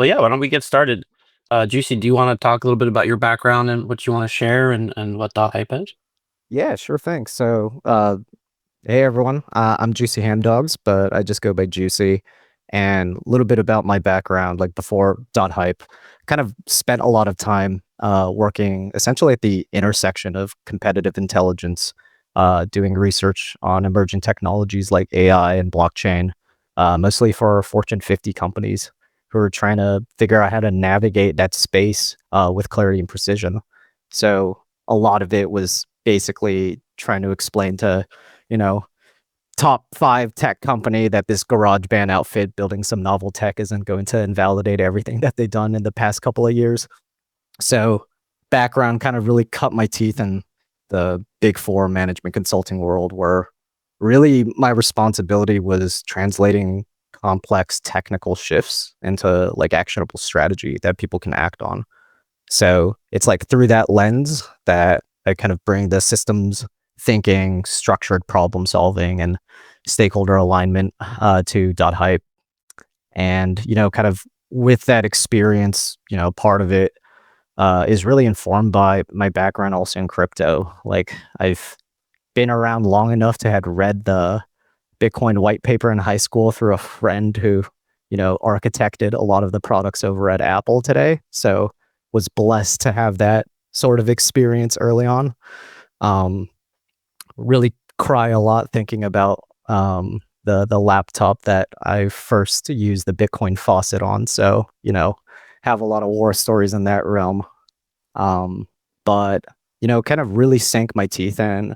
Well, yeah, why don't we get started? Juicy, do you want to talk a little bit about your background and what you want to share and what dotHYPE is? Yeah, sure thing. Hey everyone, I'm Juicy Ham Dogs, but I just go by Juicy. And a little bit about my background, like before dotHYPE, kind of spent a lot of time working essentially at the intersection of competitive intelligence, doing research on emerging technologies like AI and blockchain, mostly for Fortune 50 companies who are trying to figure out how to navigate that space with clarity and precision. So a lot of it was basically trying to explain to, you know, top five tech company that this garage band outfit building some novel tech isn't going to invalidate everything that they've done in the past couple of years. So background kind of really cut my teeth in the big four management consulting world where really my responsibility was translating complex technical shifts into like actionable strategy that people can act on. So it's like through that lens that I kind of bring the systems thinking, structured problem solving, and stakeholder alignment to dotHYPE. And, kind of with that experience, part of it is really informed by my background also in crypto. Like I've been around long enough to have read the Bitcoin white paper in high school through a friend who, architected a lot of the products over at Apple today. So was blessed to have that sort of experience early on. Um, really cry a lot thinking about the laptop that I first used the Bitcoin faucet on. So, have a lot of war stories in that realm. Um, but, kind of really sank my teeth in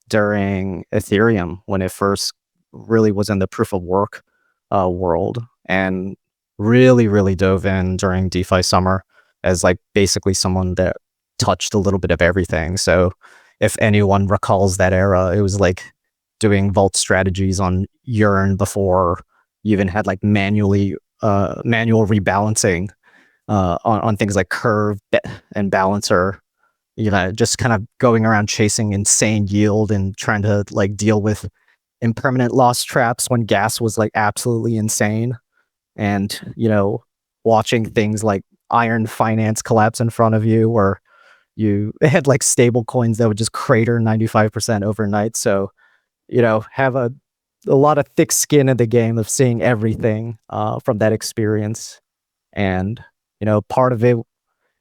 during Ethereum when it first really was in the proof of work world, and really, really dove in during DeFi summer as like basically someone that touched a little bit of everything. So if anyone recalls that era, it was like doing vault strategies on Yearn before you even had like manual rebalancing on things like Curve and Balancer, just kind of going around chasing insane yield and trying to like deal with impermanent loss traps when gas was like absolutely insane. And, watching things like Iron Finance collapse in front of you, or you had like stable coins that would just crater 95% overnight. So, have a lot of thick skin in the game of seeing everything from that experience. And, part of it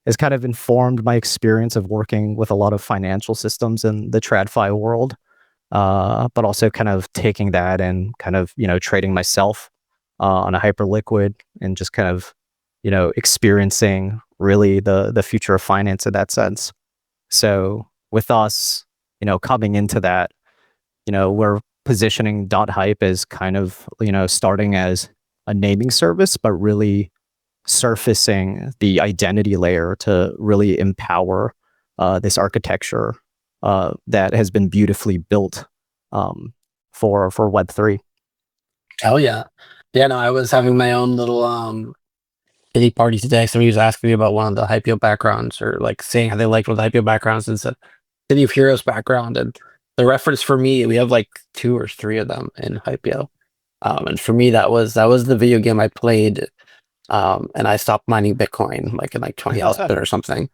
has kind of informed my experience of working with a lot of financial systems in the TradFi world, but also kind of taking that and kind of, trading myself on a Hyperliquid and just kind of, experiencing really the future of finance in that sense. So with us, coming into that, we're positioning dotHYPE as kind of, starting as a naming service, but really surfacing the identity layer to really empower this architecture that has been beautifully built for Web3. Hell yeah. Yeah, no, I was having my own little pity party today. Somebody was asking me about one of the Hypio backgrounds or like saying how they liked one of the Hypio backgrounds and said City of Heroes background. And the reference for me, we have like two or three of them in Hypio. And for me that was the video game I played. And I stopped mining Bitcoin like in like 2011 or something.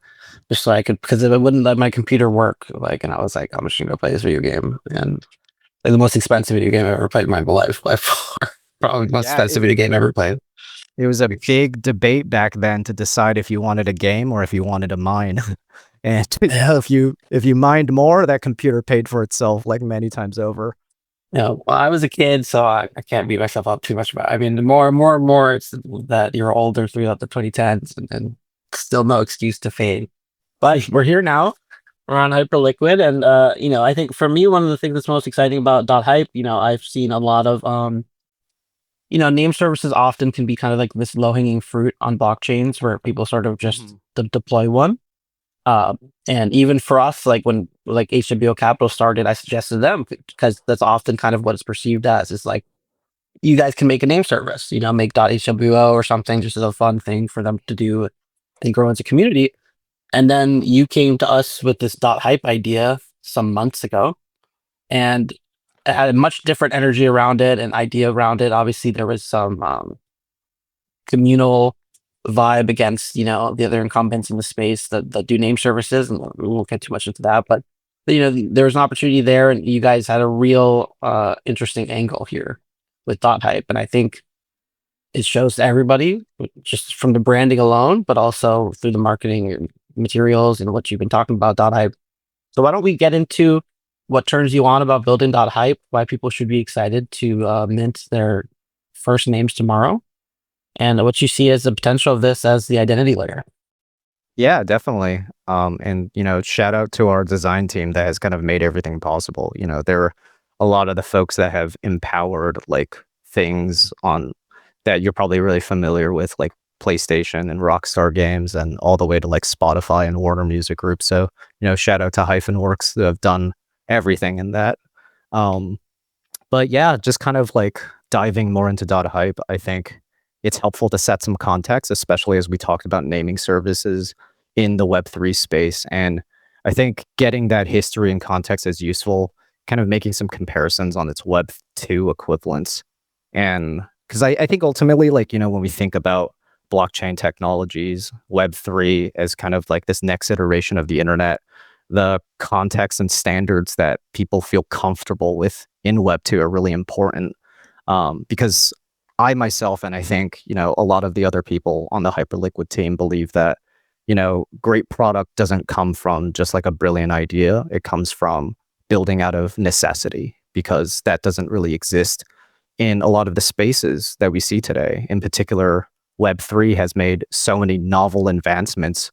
Just so I could, because it wouldn't let my computer work. Like, and I was like, I'm just gonna go play this video game. And like the most expensive video game I've ever played in my life by far. Probably the most Yeah, expensive video game I ever played. it was a big debate back then to decide if you wanted a game or if you wanted a mine. And Yeah. if you mined more, that computer paid for itself like many times over. Well, I was a kid, so I can't beat myself up too much about it. I mean, the more it's that you're older throughout the 2010s and still no excuse to fade. But we're here now. We're on Hyperliquid. And I think for me, one of the things that's most exciting about dotHYPE, I've seen a lot of name services often can be kind of like this low-hanging fruit on blockchains where people sort of just Mhm. deploy one. Um, and even for us, like when like HWO Capital started, I suggested them because that's often kind of what it's perceived as is like you guys can make a name service, make .hwo or something just as a fun thing for them to do and grow as a community. And then you came to us with this dotHYPE idea some months ago, and it had a much different energy around it and idea around it. Obviously, there was some communal vibe against the other incumbents in the space that do name services, and we won't get too much into that. But there was an opportunity there, and you guys had a real interesting angle here with dotHYPE, and I think it shows to everybody just from the branding alone, but also through the marketing and materials and what you've been talking about dotHYPE. So why don't we get into what turns you on about building dotHYPE, why people should be excited to mint their first names tomorrow, and what you see as the potential of this as the identity layer. Yeah, definitely. And shout out to our design team that has kind of made everything possible. There are a lot of the folks that have empowered like things on that you're probably really familiar with, like PlayStation and Rockstar Games, and all the way to like Spotify and Warner Music Group. So, shout out to Works who have done everything in that. Um, but yeah, just kind of like diving more into dotHYPE, I think it's helpful to set some context, especially as we talked about naming services in the Web3 space. And I think getting that history and context is useful, kind of making some comparisons on its Web2 equivalents. And because I think ultimately, like, when we think about blockchain technologies, Web3 as kind of like this next iteration of the internet, the context and standards that people feel comfortable with in Web2 are really important. Because I myself, and I think, a lot of the other people on the Hyperliquid team believe that, great product doesn't come from just like a brilliant idea. It comes from building out of necessity, because that doesn't really exist in a lot of the spaces that we see today. In particular, Web3 has made so many novel advancements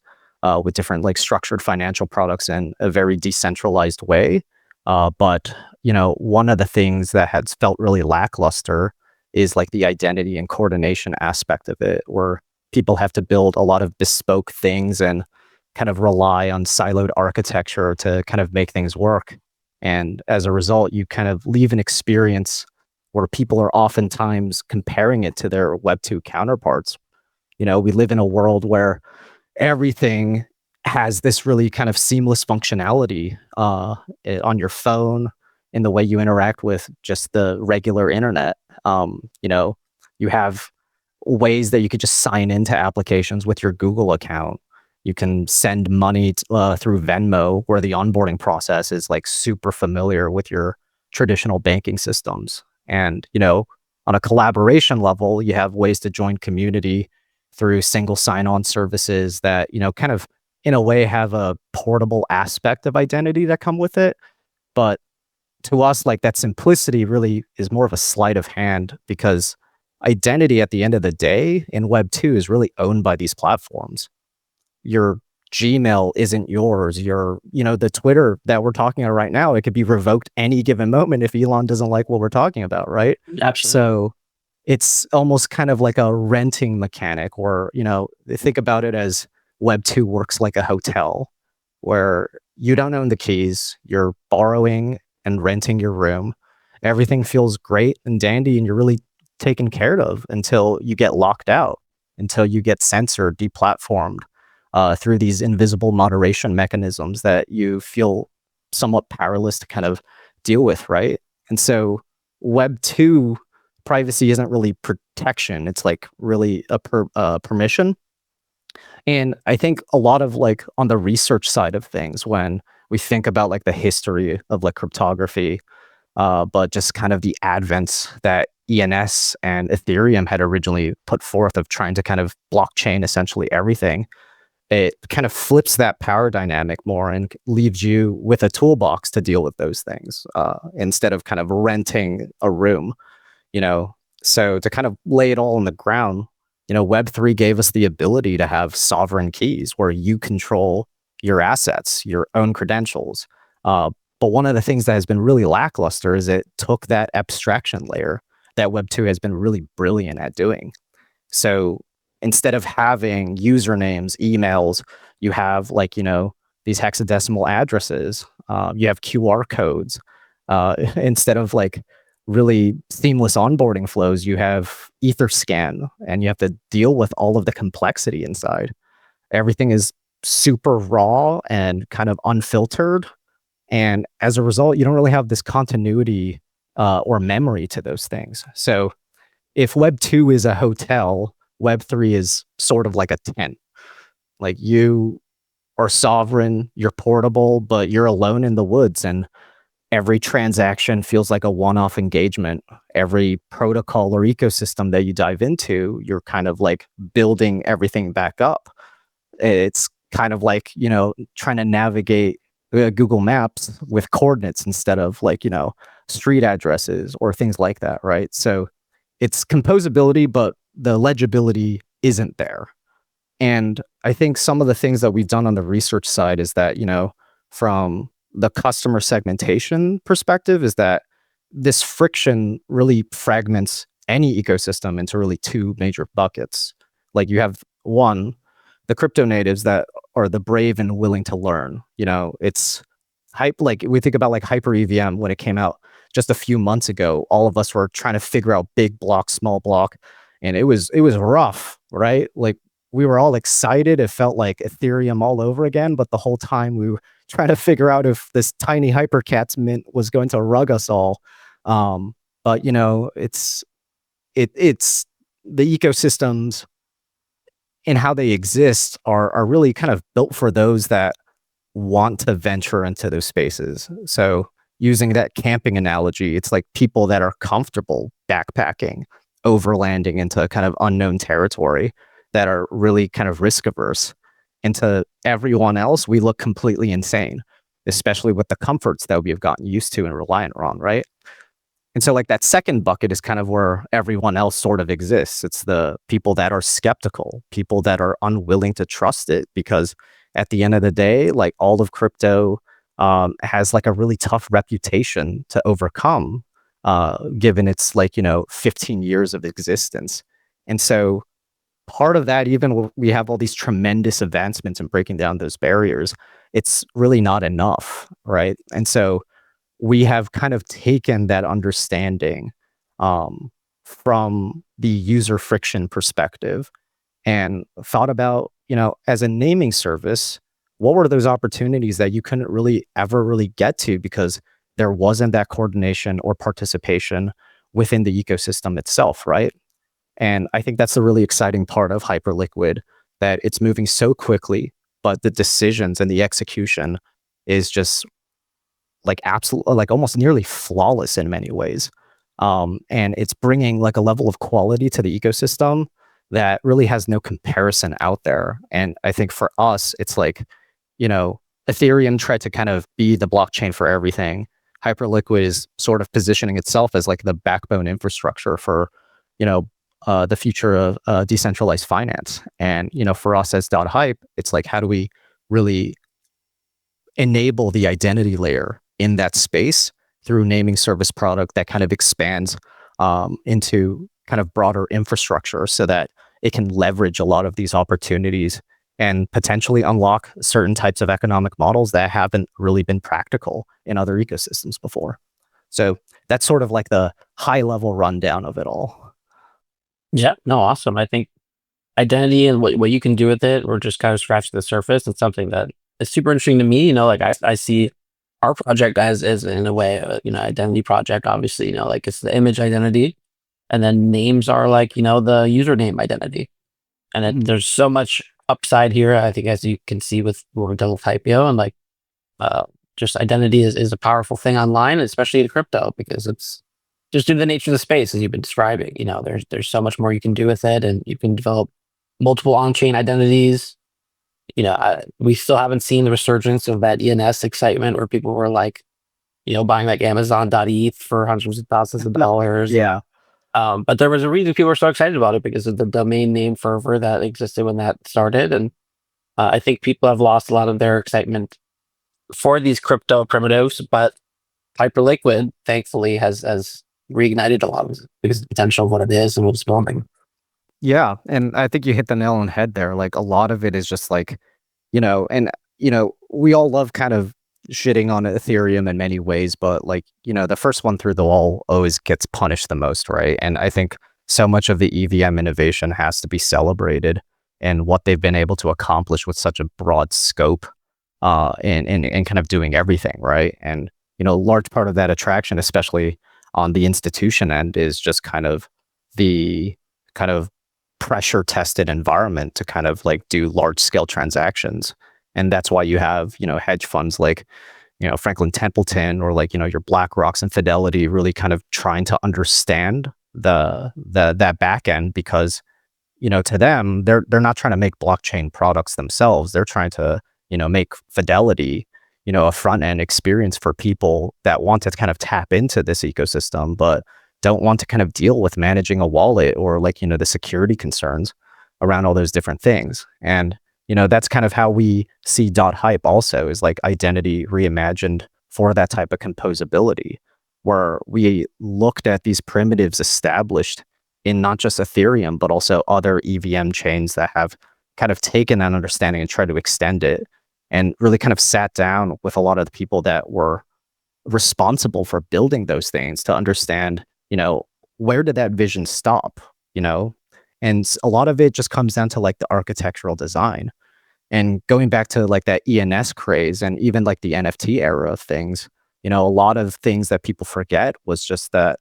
with different like structured financial products in a very decentralized way. But one of the things that has felt really lackluster is like the identity and coordination aspect of it, where people have to build a lot of bespoke things and kind of rely on siloed architecture to kind of make things work. And as a result, you kind of leave an experience where people are oftentimes comparing it to their Web2 counterparts. We live in a world where everything has this really kind of seamless functionality on your phone, in the way you interact with just the regular internet. You have ways that you could just sign into applications with your Google account. You can send money through Venmo, where the onboarding process is like super familiar with your traditional banking systems. And, on a collaboration level, you have ways to join community through single sign-on services that, kind of in a way have a portable aspect of identity that come with it. But to us, like, that simplicity really is more of a sleight of hand, because identity at the end of the day in Web2 is really owned by these platforms. Your Gmail isn't yours. The Twitter that we're talking about right now, it could be revoked any given moment if Elon doesn't like what we're talking about, right? Absolutely. So it's almost kind of like a renting mechanic, where, they think about it as Web2 works like a hotel, where you don't own the keys, you're borrowing and renting your room. Everything feels great and dandy, and you're really taken care of until you get locked out, until you get censored, deplatformed through these invisible moderation mechanisms that you feel somewhat powerless to kind of deal with, right? And so Web2 privacy isn't really protection. It's like really a permission. And I think a lot of like on the research side of things, when we think about like the history of like cryptography, but just kind of the advents that ENS and Ethereum had originally put forth of trying to kind of blockchain essentially everything, it kind of flips that power dynamic more and leaves you with a toolbox to deal with those things instead of kind of renting a room. you know so to kind of lay it all on the ground, Web3 gave us the ability to have sovereign keys where you control your assets, your own credentials. But one of the things that has been really lackluster is it took that abstraction layer that Web2 has been really brilliant at doing. So instead of having usernames, emails, you have like, these hexadecimal addresses, you have QR codes. Instead of like really seamless onboarding flows, you have Etherscan, and you have to deal with all of the complexity inside. Everything is super raw and kind of unfiltered. And as a result, you don't really have this continuity or memory to those things. So if Web 2 is a hotel, Web3 is sort of like a tent. Like you are sovereign, you're portable, but you're alone in the woods, and every transaction feels like a one-off engagement. Every protocol or ecosystem that you dive into, you're kind of like building everything back up. It's kind of like, trying to navigate Google Maps with coordinates instead of like, street addresses or things like that, right? So it's composability, but the legibility isn't there. And I think some of the things that we've done on the research side is that, from the customer segmentation perspective, is that this friction really fragments any ecosystem into really two major buckets. Like you have one, the crypto natives that are the brave and willing to learn. It's hype. Like we think about like Hyper EVM when it came out just a few months ago, all of us were trying to figure out big block, small block, and it was rough, right? Like we were all excited. It felt like Ethereum all over again, but the whole time we were trying to figure out if this tiny Hypercats mint was going to rug us all. But it's the ecosystems and how they exist are really kind of built for those that want to venture into those spaces. So using that camping analogy, it's like people that are comfortable backpacking, overlanding into kind of unknown territory, that are really kind of risk averse. And to everyone else, we look completely insane, especially with the comforts that we have gotten used to and reliant on, right? And so like that second bucket is kind of where everyone else sort of exists. It's the people that are skeptical, people that are unwilling to trust it, because at the end of the day, like all of crypto has like a really tough reputation to overcome, given its 15 years of existence. And so part of that, even when we have all these tremendous advancements in breaking down those barriers, it's really not enough, right? And so we have kind of taken that understanding from the user friction perspective and thought about, as a naming service, what were those opportunities that you couldn't really ever really get to because there wasn't that coordination or participation within the ecosystem itself, right? And I think that's the really exciting part of Hyperliquid, that it's moving so quickly, but the decisions and the execution is just like absolutely, like almost nearly flawless in many ways. And it's bringing like a level of quality to the ecosystem that really has no comparison out there. And I think for us, it's like, Ethereum tried to kind of be the blockchain for everything. Hyperliquid is sort of positioning itself as like the backbone infrastructure for, the future of decentralized finance. And, for us as dotHYPE, it's like, how do we really enable the identity layer in that space through naming service product that kind of expands into kind of broader infrastructure so that it can leverage a lot of these opportunities and potentially unlock certain types of economic models that haven't really been practical in other ecosystems before. So that's sort of like the high level rundown of it all. Yeah, no, awesome. I think identity and what you can do with it, we're just kind of scratching the surface. It's something that is super interesting to me. Like I see our project as in a way, identity project. Obviously, like it's the image identity, and then names are like the username identity. And there's so much upside here. I think, as you can see with what we've done with Hypio, and like just identity is a powerful thing online, especially in crypto, because it's just due to the nature of the space, as you've been describing. There's so much more you can do with it, and you can develop multiple on-chain identities. We still haven't seen the resurgence of that ENS excitement where people were like, buying like Amazon.eth for hundreds of thousands of dollars. Yeah. But there was a reason people were so excited about it, because of the domain name fervor that existed when that started. And I think people have lost a lot of their excitement for these crypto primitives, but Hyperliquid, thankfully, has reignited a lot of because the potential of what it is and what it's building. Yeah. And I think you hit the nail on the head there. Like a lot of it is just like, and, we all love kind of shitting on Ethereum in many ways, but like, the first one through the wall always gets punished the most, right? And I think so much of the EVM innovation has to be celebrated, and what they've been able to accomplish with such a broad scope, and kind of doing everything, right? And, large part of that attraction, especially on the institution end, is just kind of the kind of pressure tested environment to kind of like do large scale transactions. And that's why you have, hedge funds like, Franklin Templeton or like, your BlackRocks and Fidelity really kind of trying to understand that back end because, to them, they're not trying to make blockchain products themselves. They're trying to, make Fidelity, a front end experience for people that want to kind of tap into this ecosystem, but don't want to kind of deal with managing a wallet or like, the security concerns around all those different things. And, that's kind of how we see dotHYPE also is like identity reimagined for that type of composability, where we looked at these primitives established in not just Ethereum, but also other EVM chains that have kind of taken that understanding and tried to extend it and really kind of sat down with a lot of the people that were responsible for building those things to understand, where did that vision stop, and a lot of it just comes down to like the architectural design. And going back to like that ENS craze and even like the NFT era of things, a lot of things that people forget was just that,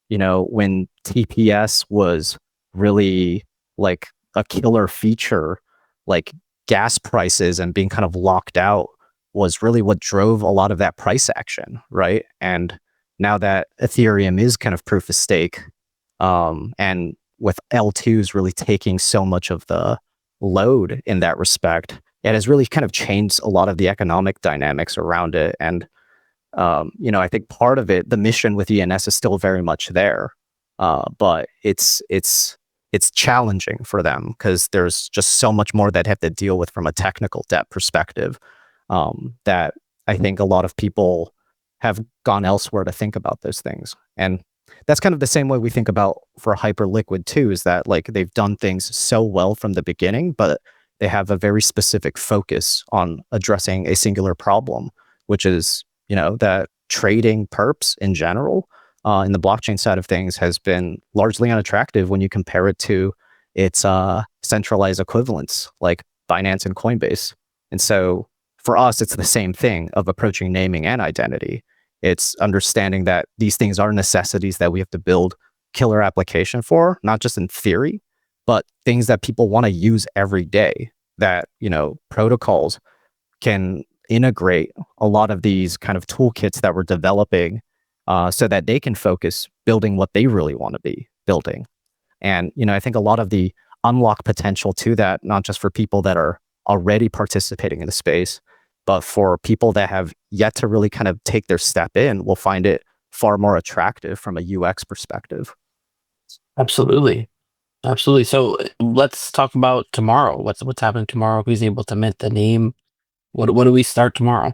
when TPS was really like a killer feature, like gas prices and being kind of locked out was really what drove a lot of that price action, right? And now that Ethereum is kind of proof of stake, and with L2s really taking so much of the load in that respect, it has really kind of changed a lot of the economic dynamics around it. And I think part of it, the mission with ENS is still very much there, but it's challenging for them because there's just so much more that have to deal with from a technical debt perspective, that I think a lot of people have gone elsewhere to think about those things. And that's kind of the same way we think about for Hyperliquid too, is that like they've done things so well from the beginning, but they have a very specific focus on addressing a singular problem, which is, that trading perps in general, in the blockchain side of things has been largely unattractive when you compare it to its centralized equivalents like Binance and Coinbase. And so for us, it's the same thing of approaching naming and identity. It's understanding that these things are necessities that we have to build killer application for, not just in theory, but things that people want to use every day, that, protocols can integrate a lot of these kind of toolkits that we're developing, so that they can focus building what they really want to be building. And, I think a lot of the unlock potential to that, not just for people that are already participating in the space, but for people that have yet to really kind of take their step in, will find it far more attractive from a UX perspective. Absolutely. Absolutely. So let's talk about tomorrow. What's happening tomorrow? Who's able to mint the name? What do we start tomorrow?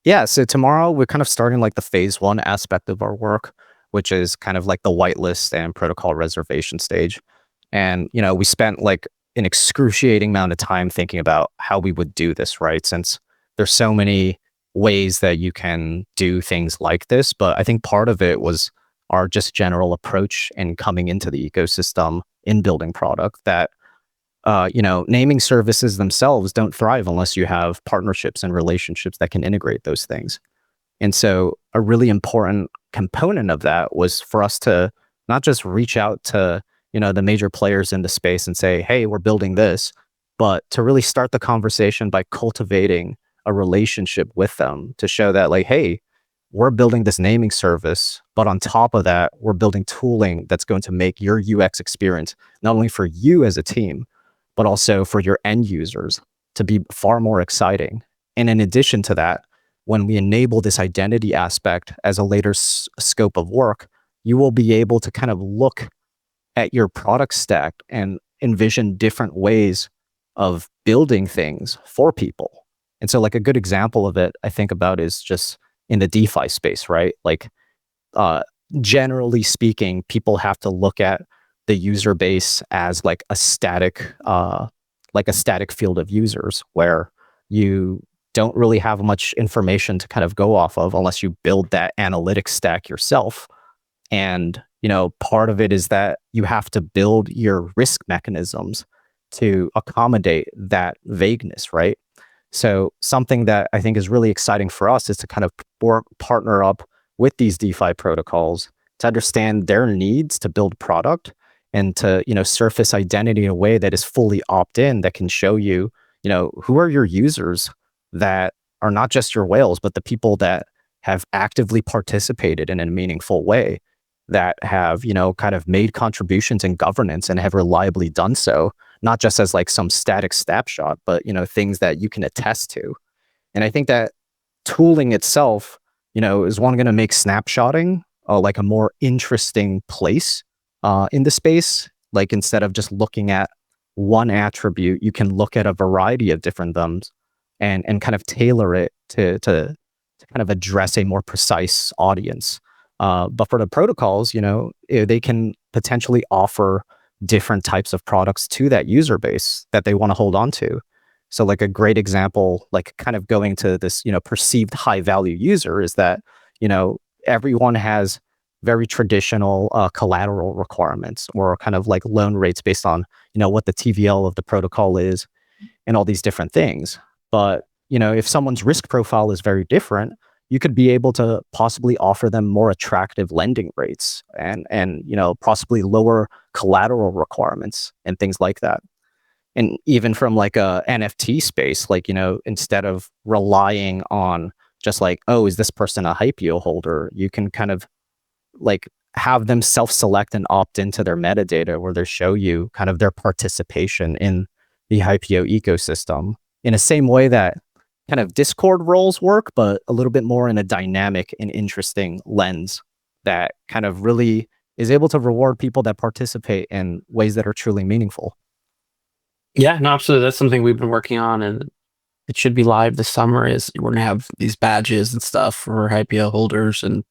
Yeah, so tomorrow we're kind of starting like the phase one aspect of our work, which is kind of like the whitelist and protocol reservation stage. And, we spent like an excruciating amount of time thinking about how we would do this, right? Since there's so many ways that you can do things like this. But I think part of it was our just general approach in coming into the ecosystem in building product that, naming services themselves don't thrive unless you have partnerships and relationships that can integrate those things. And so a really important component of that was for us to not just reach out to, the major players in the space and say, hey, we're building this, but to really start the conversation by cultivating a relationship with them to show that like, hey, we're building this naming service, but on top of that, we're building tooling that's going to make your UX experience, not only for you as a team, but also for your end users to be far more exciting. And in addition to that, when we enable this identity aspect as a later scope of work, you will be able to kind of look at your product stack and envision different ways of building things for people. And so like a good example of it I think about is just in the DeFi space, right? Like, uh, generally speaking, people have to look at the user base as like a static field of users where you don't really have much information to kind of go off of unless you build that analytics stack yourself. And, part of it is that you have to build your risk mechanisms to accommodate that vagueness, right? So something that I think is really exciting for us is to kind of partner up with these DeFi protocols to understand their needs to build product and to, surface identity in a way that is fully opt-in, that can show you, who are your users that are not just your whales, but the people that have actively participated in a meaningful way, that have, kind of made contributions in governance and have reliably done so, not just as like some static snapshot, but, things that you can attest to. And I think that tooling itself, is one going to make snapshotting like a more interesting place in the space. Like instead of just looking at one attribute, you can look at a variety of different thumbs and kind of tailor it to kind of address a more precise audience. But for the protocols, they can potentially offer different types of products to that user base that they want to hold on to. So like a great example, like kind of going to this, perceived high value user is that, everyone has very traditional collateral requirements or kind of like loan rates based on, what the TVL of the protocol is and all these different things. But, if someone's risk profile is very different, you could be able to possibly offer them more attractive lending rates and possibly lower collateral requirements and things like that. And even from like a NFT space, like, instead of relying on just like, oh, is this person a Hypio holder? You can kind of like have them self-select and opt into their metadata where they show you kind of their participation in the Hypio ecosystem in the same way that kind of Discord roles work, but a little bit more in a dynamic and interesting lens that kind of really is able to reward people that participate in ways that are truly meaningful. Yeah, no, absolutely. That's something we've been working on, and it should be live this summer. Is we're gonna have these badges and stuff for Hypio holders, and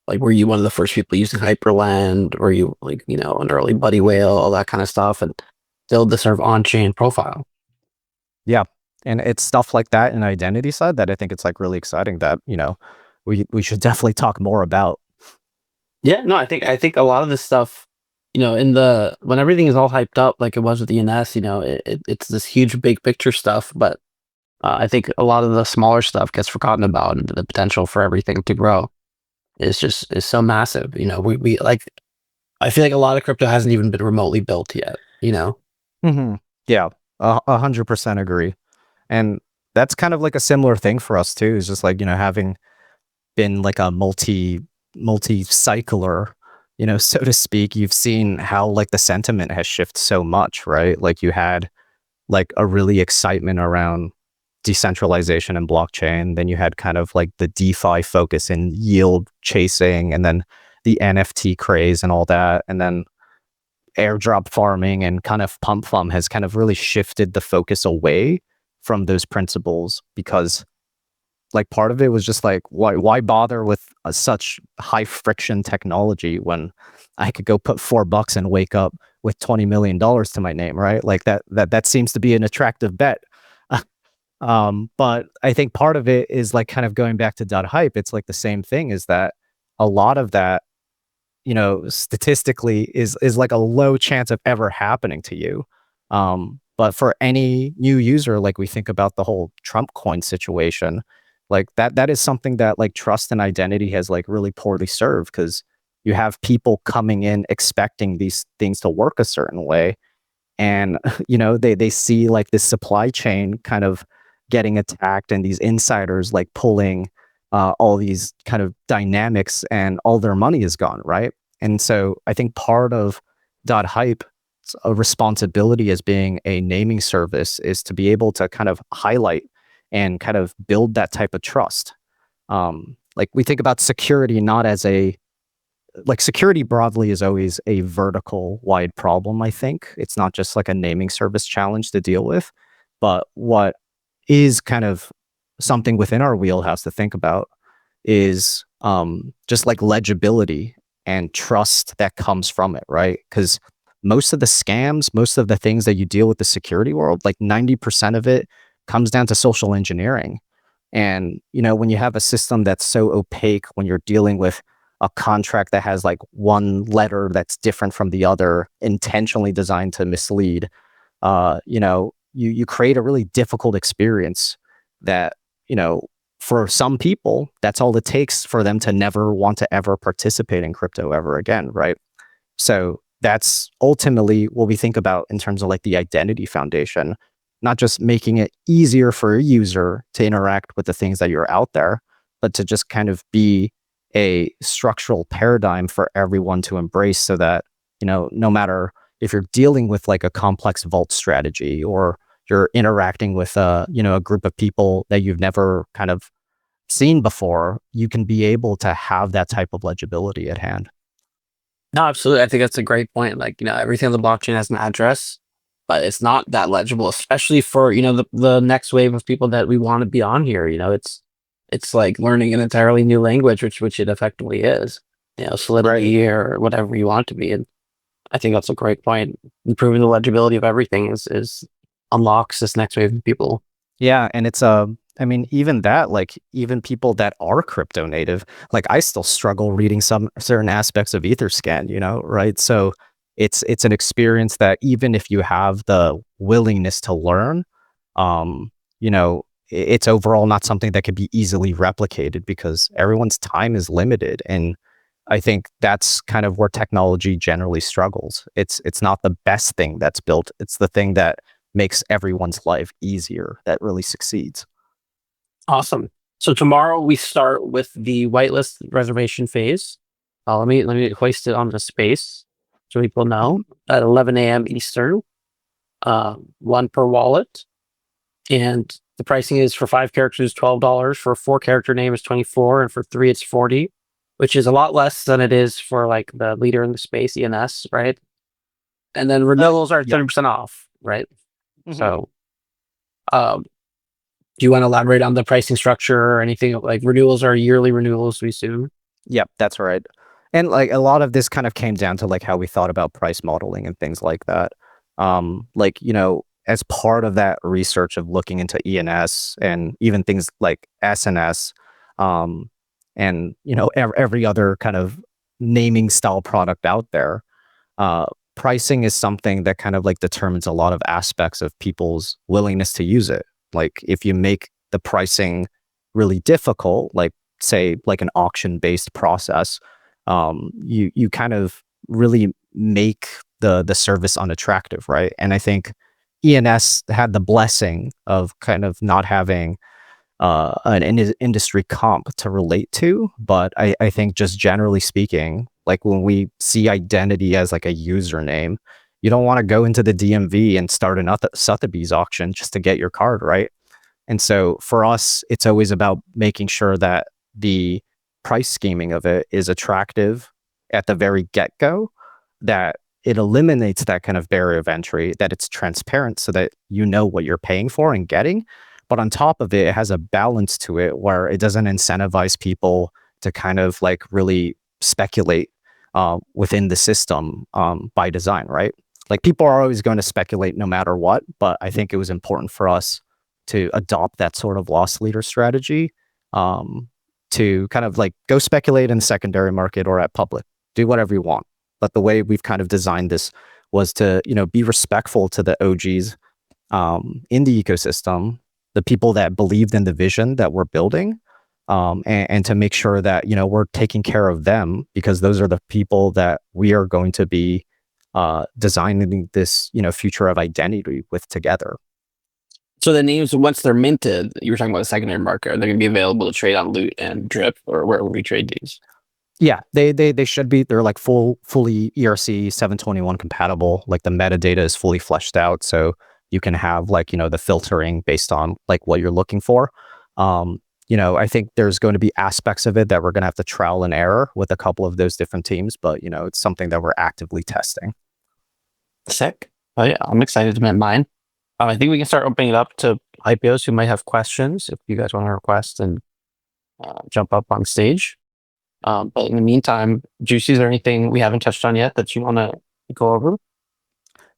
like, were you one of the first people using Hyperland? Were you like, an early buddy whale, all that kind of stuff, and build the sort of on-chain profile. Yeah. And it's stuff like that in identity side that I think it's like really exciting that, we should definitely talk more about. Yeah, no, I think a lot of this stuff, in the when everything is all hyped up like it was with ENS, it's this huge big picture stuff, but I think a lot of the smaller stuff gets forgotten about, and the potential for everything to grow is so massive. We like I feel like a lot of crypto hasn't even been remotely built yet. Hmm. Yeah, 100% agree. And that's kind of like a similar thing for us too. Is just like, having been like a multi cycler, so to speak, you've seen how like the sentiment has shifted so much, right? Like you had like a really excitement around decentralization and blockchain. Then you had kind of like the DeFi focus and yield chasing, and then the NFT craze and all that. And then airdrop farming and kind of pump fum has kind of really shifted the focus away from those principles, because like part of it was just like, why bother with such high friction technology when I could go put $4 and wake up with $20 million to my name, right? Like that seems to be an attractive bet. But I think part of it is like kind of going back to dotHYPE. It's like the same thing, is that a lot of that, statistically is like a low chance of ever happening to you. But for any new user, like we think about the whole Trump coin situation, like that is something that like trust and identity has like really poorly served, because you have people coming in expecting these things to work a certain way, and they see like this supply chain kind of getting attacked, and these insiders like pulling all these kind of dynamics, and all their money is gone, right? And so I think part of dotHYPE a responsibility as being a naming service is to be able to kind of highlight and kind of build that type of trust. Like we think about security not as a like security broadly is always a vertical wide problem. I think it's not just like a naming service challenge to deal with, but what is kind of something within our wheelhouse to think about is just like legibility and trust that comes from it, right? Because most of the scams, most of the things that you deal with the security world, like 90% of it comes down to social engineering. And, when you have a system that's so opaque, when you're dealing with a contract that has like one letter that's different from the other, intentionally designed to mislead, you create a really difficult experience that, for some people, that's all it takes for them to never want to ever participate in crypto ever again, right? So that's ultimately what we think about in terms of like the identity foundation, not just making it easier for a user to interact with the things that you're out there, but to just kind of be a structural paradigm for everyone to embrace so that, no matter if you're dealing with like a complex vault strategy or you're interacting with a group of people that you've never kind of seen before, you can be able to have that type of legibility at hand. No, absolutely. I think that's a great point. Like, everything on the blockchain has an address, but it's not that legible, especially for, the next wave of people that we want to be on here. It's like learning an entirely new language, which it effectively is. Right. Solidity or whatever you want it to be. And I think that's a great point. Improving the legibility of everything is unlocks this next wave of people. Yeah, and it's I mean, even that, like even people that are crypto native, like I still struggle reading some certain aspects of Etherscan, right? So it's an experience that even if you have the willingness to learn, um, it's overall not something that can be easily replicated because everyone's time is limited. And I think that's kind of where technology generally struggles. It's not the best thing that's built. It's the thing that makes everyone's life easier that really succeeds. Awesome. So tomorrow we start with the whitelist reservation phase. Let me hoist it onto space so people know Mhm. at 11 a.m. Eastern. One per wallet, and the pricing is for 5 characters $12, for a 4 character name is 24, and for three it's 40, which is a lot less than it is for like the leader in the space ENS, right? And then renewals are Yeah. 30% off, right? Mhm. So, um, do you want to elaborate on the pricing structure or anything? Like renewals are yearly renewals, we assume. Yep, that's right. And like a lot of this kind of came down to like how we thought about price modeling and things like that. Like, as part of that research of looking into ENS and even things like SNS, um, and every other kind of naming style product out there, uh, pricing is something that kind of like determines a lot of aspects of people's willingness to use it. Like if you make the pricing really difficult, like say like an auction based process, you kind of really make the service unattractive, right? And I think ENS had the blessing of kind of not having an industry comp to relate to. But I think just generally speaking, like when we see identity as like a username, you don't want to go into the DMV and start an Sotheby's auction just to get your card, right? And so for us, it's always about making sure that the price scheming of it is attractive at the very get go, that it eliminates that kind of barrier of entry, that it's transparent so that you know what you're paying for and getting. But on top of it, it has a balance to it where it doesn't incentivize people to kind of like really speculate within the system by design, right? Like people are always going to speculate no matter what. But I think it was important for us to adopt that sort of loss leader strategy, um, to kind of like go speculate in the secondary market or at public, do whatever you want. But the way we've kind of designed this was to, be respectful to the OGs in the ecosystem, the people that believed in the vision that we're building, and to make sure that, we're taking care of them because those are the people that we are going to be designing this, future of identity with together. So the names, once they're minted, you were talking about the secondary market, are they going to be available to trade on Loot and Drip, or where will we trade these? Yeah, they should be. They're like fully ERC 721 compatible. Like the metadata is fully fleshed out, so you can have like the filtering based on like what you're looking for. I think there's going to be aspects of it that we're going to have to trial and error with a couple of those different teams, but it's something that we're actively testing. Sick. Oh yeah, I'm excited to mint mine. I think we can start opening it up to IPOs who might have questions. If you guys want to request and jump up on stage. But in the meantime, Juicy, is there anything we haven't touched on yet that you want to go over?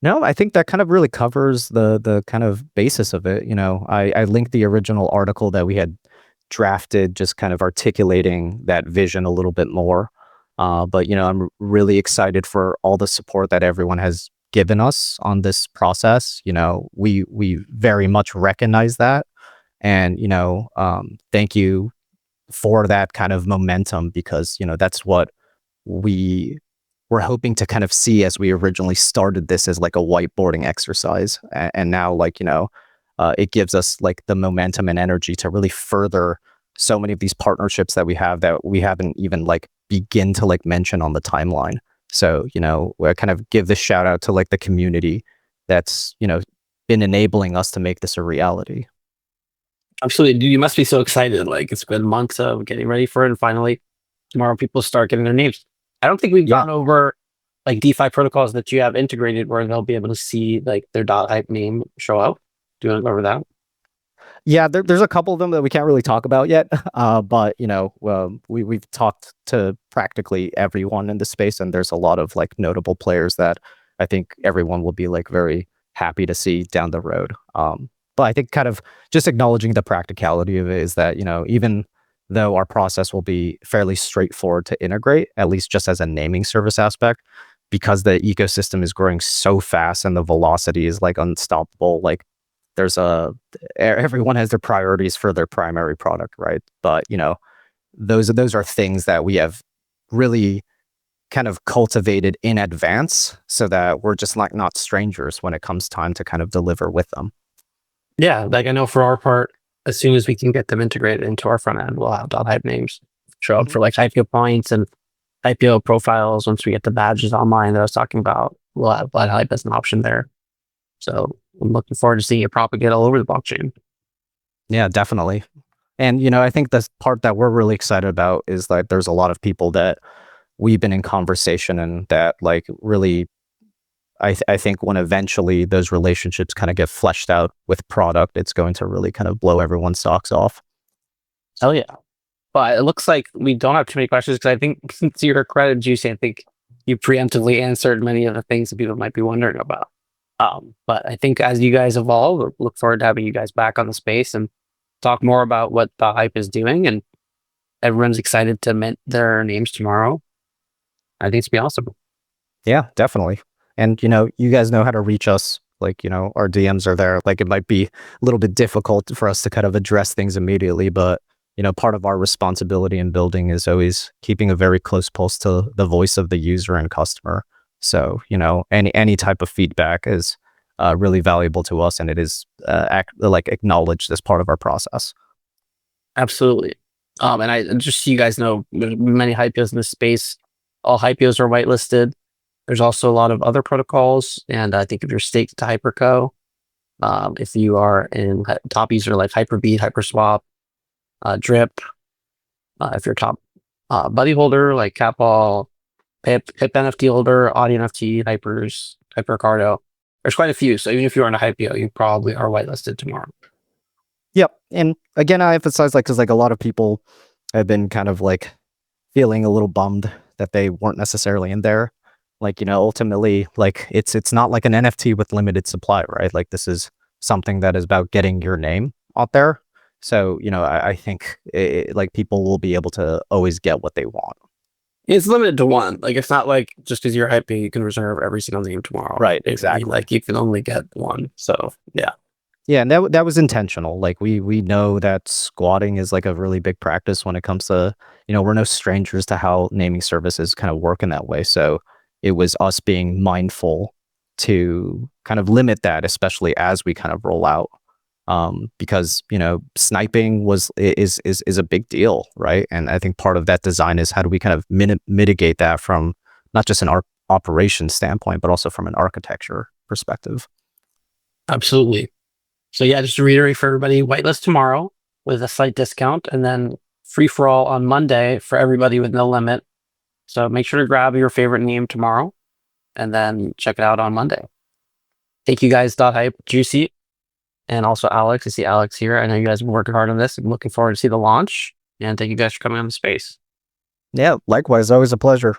No, I think that kind of really covers the kind of basis of it. I linked the original article that we had drafted, just kind of articulating that vision a little bit more. But I'm really excited for all the support that everyone has given us on this process. We very much recognize that, and thank you for that kind of momentum because that's what we we're hoping to kind of see as we originally started this as like a whiteboarding exercise, and now like it gives us like the momentum and energy to really further so many of these partnerships that we haven't even like begin to like mention on the timeline. So we kind of give this shout out to like the community that's been enabling us to make this a reality. Absolutely, dude, you must be so excited. Like it's been months of getting ready for it, and finally tomorrow people start getting their names. I don't think we've Yeah. gone over like DeFi protocols that you have integrated where they'll be able to see like their .hype name show up. Do you want to go over that? Yeah, there's a couple of them that we can't really talk about yet, but we've talked to practically everyone in the space, and there's a lot of like notable players that I think everyone will be like very happy to see down the road. But I think kind of just acknowledging the practicality of it is that even though our process will be fairly straightforward to integrate, at least just as a naming service aspect, because the ecosystem is growing so fast and the velocity is like unstoppable, like there's everyone has their priorities for their primary product, right? But those are things that we have really kind of cultivated in advance so that we're just like not strangers when it comes time to kind of deliver with them. Yeah, like I know for our part, as soon as we can get them integrated into our front end, we'll have .hype names show up Mhm. for like Hypio points and Hypio profiles. Once we get the badges online that I was talking about, we'll have .hype as an option there. So I'm looking forward to seeing it propagate all over the blockchain. Yeah, definitely. And I think the part that we're really excited about is like there's a lot of people that we've been in conversation and that like really I think when eventually those relationships kind of get fleshed out with product, it's going to really kind of blow everyone's socks off. Hell yeah. But it looks like we don't have too many questions because I think to your credit, Juicy, I think you preemptively answered many of the things that people might be wondering about. But I think as you guys evolve, we look forward to having you guys back on the space and talk more about what the hype is doing. And everyone's excited to mint their names tomorrow. I think it's gonna be awesome. Yeah, definitely. And you guys know how to reach us. Like, our DMs are there. Like it might be a little bit difficult for us to kind of address things immediately, but part of our responsibility in building is always keeping a very close pulse to the voice of the user and customer. So, any type of feedback is really valuable to us, and it is like acknowledged as part of our process. Absolutely. And I just so you guys know, there's many hypios in this space. All hypios are whitelisted. There's also a lot of other protocols, and I think if you're staked to Hyperco, if you are in top user like Hyperbeat, Hyperswap, Drip, if you're top buddy holder like Capall, Pip NFT holder, Audi NFT, Hypers, Hypercardo, there's quite a few. So even if you aren't a Hypio, you probably are whitelisted tomorrow. Yep. And again, I emphasize like because like a lot of people have been kind of like feeling a little bummed that they weren't necessarily in there. Like, ultimately, like it's not like an NFT with limited supply, right? Like this is something that is about getting your name out there. So, I think like people will be able to always get what they want. It's limited to one. Like it's not like just because you're Hypio, you can reserve every single name tomorrow. Right, I mean, exactly. like you can only get one. So yeah. Yeah, and that was intentional. Like we know that squatting is like a really big practice when it comes to, we're no strangers to how naming services kind of work in that way. So it was us being mindful to kind of limit that, especially as we kind of roll out. Because sniping is a big deal, right? And I think part of that design is how do we kind of mitigate that from not just an operation standpoint, but also from an architecture perspective. Absolutely. So yeah, just to reiterate for everybody, whitelist tomorrow with a slight discount, and then free for all on Monday for everybody with no limit. So make sure to grab your favorite name tomorrow, and then check it out on Monday. Thank you guys, dotHype, Juicy, and also Alex. I see Alex here. I know you guys have been working hard on this. I'm looking forward to see the launch, and thank you guys for coming on the space. Yeah, likewise, always a pleasure.